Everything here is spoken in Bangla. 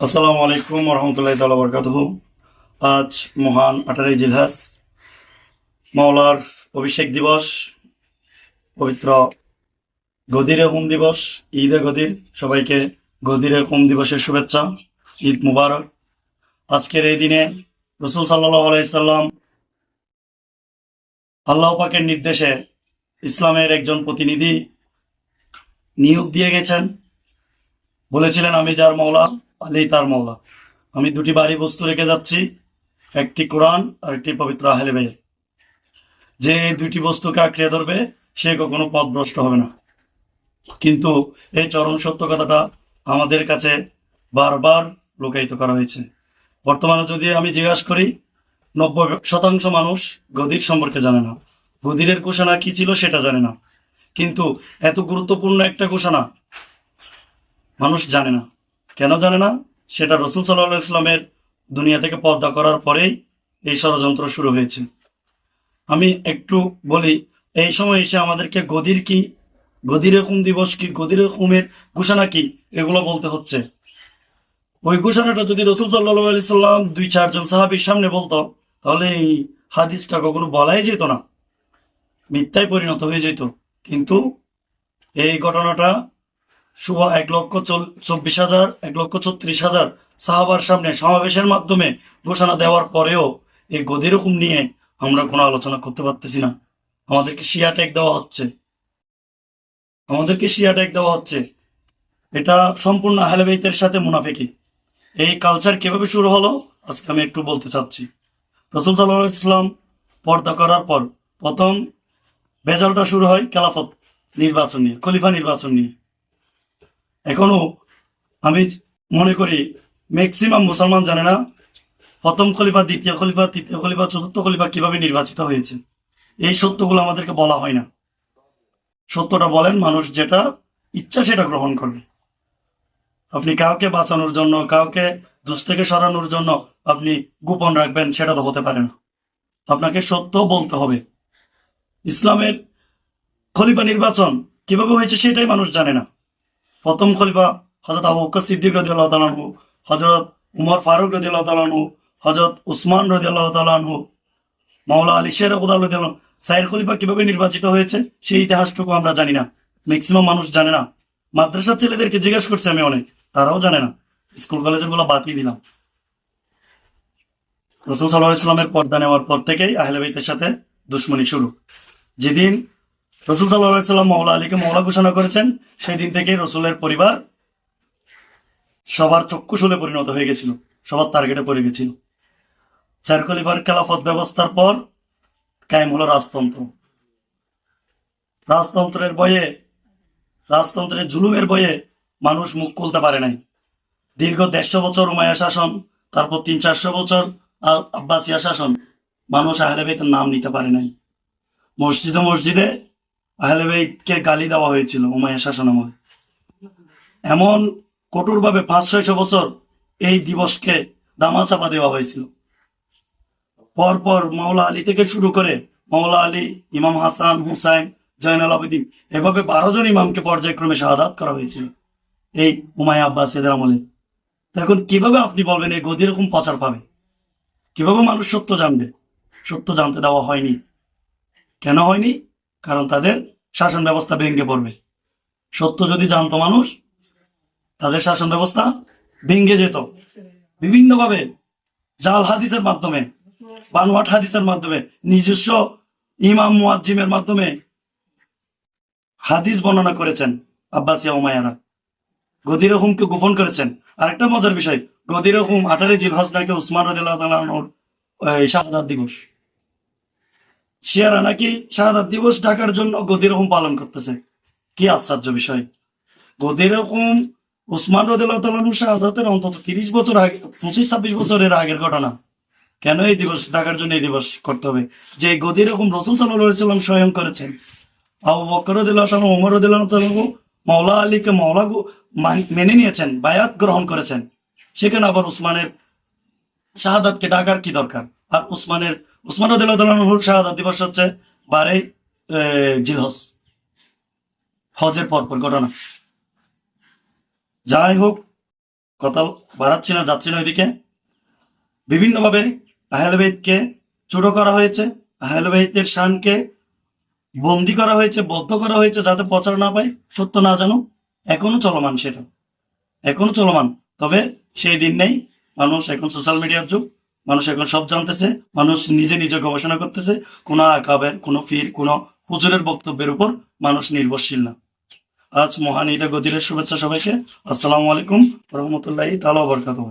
আসসালামু আলাইকুম রহমতুল্লাহ তাআলা বারাকাতুহু। আজ মহান 18 জিলহজ, মাওলার অভিষেক দিবস, পবিত্র গদিরে হুম দিবস, ঈদে গদির। সবাইকে গদিরে হুম দিবসের শুভেচ্ছা, ঈদ মুবারক। আজকের এই দিনে রসুল সাল্লাল্লাহু আলাইহি সাল্লাম আল্লাহ পাকের নির্দেশে ইসলামের একজন প্রতিনিধি নিয়োগ দিয়ে গেছেন। বলেছিলেন, আমি যার মওলা আলী তার মওলা। আমি দুটি বাড়ি বস্তু রেখে যাচ্ছি, একটি কোরআন আর একটি পবিত্র আহলে বাইত। যে এই দুটি বস্তুকে আঁকড়ে ধরবে সে কখনো পথভ্রষ্ট হবে না। কিন্তু এই চরম সত্য কথাটা আমাদের কাছে বারবার লোকায়িত করা হয়েছে। বর্তমানে যদি আমি জিজ্ঞাসা করি, 90% মানুষ গদির সম্পর্কে জানে না। গদিরের ঘোষণা কি ছিল সেটা জানে না। কিন্তু এত গুরুত্বপূর্ণ একটা ঘোষণা মানুষ জানে না। কেন জানে না? সেটা রসুল সাল্লাল্লাহু আলাইহি ইসলামের দুনিয়া থেকে পর্দা করার পরেই এই ষড়যন্ত্র শুরু হয়েছে। আমি একটু বলি, এই সময় এসে আমাদেরকে গদির কি, গদিরে হুম দিবস কি, গদিরে হুমের ঘোষণা কি, এগুলো বলতে হচ্ছে। ওই ঘোষণাটা যদি রসুল সাল্লাল্লাহু আলাইহি সাল্লাম 2-4 জন সাহাবীর সামনে বলতো, তাহলে এই হাদিসটা কখনো বলাই যেত না, মিথ্যায় পরিণত হয়ে যেত। কিন্তু এই ঘটনাটা 1,24,000 1,36,000 সাহাবার সামনে সমাবেশের মাধ্যমে ঘোষণা দেওয়ার পরেও এই গদির হুকুম নিয়ে আমরা কোনো আলোচনা করতে পারতেছি না। আমাদেরকে শিয়া ট্যাগ দেওয়া হচ্ছে, এটা সম্পূর্ণ আহলে বাইতের সাথে মুনাফিকি। এই কালচার কিভাবে শুরু হলো আজকে আমি একটু বলতে চাচ্ছি। রসুল সাল্লাল্লাহু আলাইহি ওয়াসাল্লাম পর্দা করার পর প্রথম ভেজালটা শুরু হয় খেলাফত নির্বাচন নিয়ে, খলিফা নির্বাচন নিয়ে। এখনো আমি মনে করি ম্যাক্সিমাম মুসলমান জানে না প্রথম খলিফা, দ্বিতীয় খলিফা, তৃতীয় খলিফা, চতুর্থ খলিফা কিভাবে নির্বাচিত হয়েছে। এই সত্যগুলো আমাদেরকে বলা হয় না। সত্যটা বলেন, মানুষ যেটা ইচ্ছা সেটা গ্রহণ করবে। আপনি কাউকে বাঁচানোর জন্য, কাউকে দোষ থেকে সরানোর জন্য আপনি গোপন রাখবেন, সেটা তো হতে পারে না। আপনাকে সত্য বলতে হবে। ইসলামের খলিফা নির্বাচন কিভাবে হয়েছে সেটাই মানুষ জানে না। প্রথম খলিফা হযরত আবু বকর সিদ্দিক রাদিয়াল্লাহু তাআলা আনহু, হযরত উমর ফারুক রাদিয়াল্লাহু তাআলা আনহু, হযরত উসমান রাদিয়াল্লাহু তাআলা আনহু, মাওলা আলী শের রাদিয়াল্লাহু। সাইর খলিফা কিভাবে নির্বাচিত হয়েছে সেই ইতিহাসটুকু আমরা জানি না, ম্যাক্সিমাম মানুষ জানে না। মাদ্রাসার ছেলেদেরকে জিজ্ঞেস করছে আমি অনেক, তারাও জানে না। স্কুল কলেজের গুলো বাতিল দিলাম। রসুল সাল্লাল্লাহু আলাইহি ওয়াসাল্লামের পর্দা নেওয়ার পর থেকেই আহলে বাইতের সাথে দুশ্মনী শুরু। যেদিন রসুল সাল্লাল্লাহু আলাইহি ওয়াসাল্লাম মাওলা আলীকে মাওলা ঘোষণা করেছেন, সেই দিন থেকে রসুলের পরিবার সবার চক্ষুশূলে পরিণত হয়ে গেছিল, সবার টার্গেটে পড়ে গেছিল। চার খলিফার খেলাফত ব্যবস্থার পর কায়েম হলো রাজতন্ত্র। রাজতন্ত্রের বয়ে, রাজতন্ত্রের জুলুমের বয়ে মানুষ মুখ খুলতে পারে নাই। দীর্ঘ 150 বছর উমাইয়া শাসন, তারপর 300-400 বছর আব্বাসিয়া শাসন, মানুষ আহলে বাইতের নাম নিতে পারে নাই। মসজিদে মসজিদে আহলে বাইতকে গালি দেওয়া হয়েছিল উমাইয়া শাসন আমলে। এমন কঠোরভাবে 500-600 বছর এই দিবসকে দামাচাপা দেওয়া হয়েছিল। পরপর মাওলা আলী থেকে শুরু করে মাওলা আলী, ইমাম হাসান, হুসাইন, জয়নাল আবেদিন, এভাবে 12 জন ইমামকে পর্যায়ক্রমে শাহাদাত করা হয়েছিল এই উমাইয়া আব্বাসীদের আমলে। এখন কিভাবে আপনি বলবেন এই গদি এরকম প্রচার পাবে? কিভাবে মানুষ সত্য জানবে? সত্য জানতে দেওয়া হয়নি। কেন হয়নি? কারণ তাদের শাসন ব্যবস্থা ভেঙে পড়বে। সত্য যদি জানতো মানুষ, তাদের শাসন ব্যবস্থা ভেঙে যেত। বিভিন্নভাবে জাল হাদিসের মাধ্যমে, বানোয়াট হাদিসের মাধ্যমে, নিজস্ব ইমাম মুয়াজ্জিমের মাধ্যমে হাদিস বর্ণনা করেছেন আব্বাসিয়া উমাইয়ারা। গদির হুমকে গোপন করেছেন। আরেকটা মজার বিষয়, গদির হুম 18 জিলহজ নাকি উসমান রাদিয়াল্লাহু তাআলা আনহুর শাহাদাত দিবস। শিয়ারা নাকি শাহাদাত দিবস ডাকার জন্য গদির হুম পালন করতেছে। কি আশ্চর্য বিষয়! গদির হুম উসমান রাদিয়াল্লাহু তাআলা আনহুর শাহাদাতের অন্তত 30 বছর আগে, 25-26 বছরের আগের ঘটনা। কেন এই দিবস ডাকার জন্য এই দিবস করতে হবে? যে গদির হুকুম রাসূল সাল্লাল্লাহু আলাইহি ওয়াসাল্লাম স্বয়ং করেছেন। আবু বকর রাদিয়াল্লাহু তাআলা, ওমর রাদিয়াল্লাহু তাআলা মাওলা আলীকে মাওলা মেনে নিয়েছেন, বায়াত গ্রহণ করেছেন। সেখানে আবার উসমানের শাহাদাতকে ডাকার কি দরকার? আর উসমান রাদিয়াল্লাহু তাআলা আনহুর শাহাদাত দিবস হচ্ছে 12 জিলহজ, হজের পরপর ঘটনা। যাই হোক, কথা বাড়াচ্ছি না, যাচ্ছি না ওইদিকে। বিভিন্নভাবে আহলে বাইতকে ছোট করা হয়েছে, আহলে বাইতের শানকে বন্দি করা হয়েছে, বদ্ধ করা হয়েছে, যাতে প্রচার না পায়, সত্য না জানুক। এখনো চলমান সেটা, এখনো চলমান। তবে সেই দিন নেই। মানুষ এখন সোশ্যাল মিডিয়ার যুগ, মানুষ এখন সব জানতেছে, মানুষ নিজে নিজে গবেষণা করতেছে। কোনো আকাবের, কোনো পীর, কোনো হুজুরের বক্তব্যের উপর মানুষ নির্ভরশীল না। আজ মহান ঈদে গদিরের শুভেচ্ছা সবাইকে। আসসালামু আলাইকুম রহমতুল্লাহি তাআলা ওয়া বারাকাতুহু।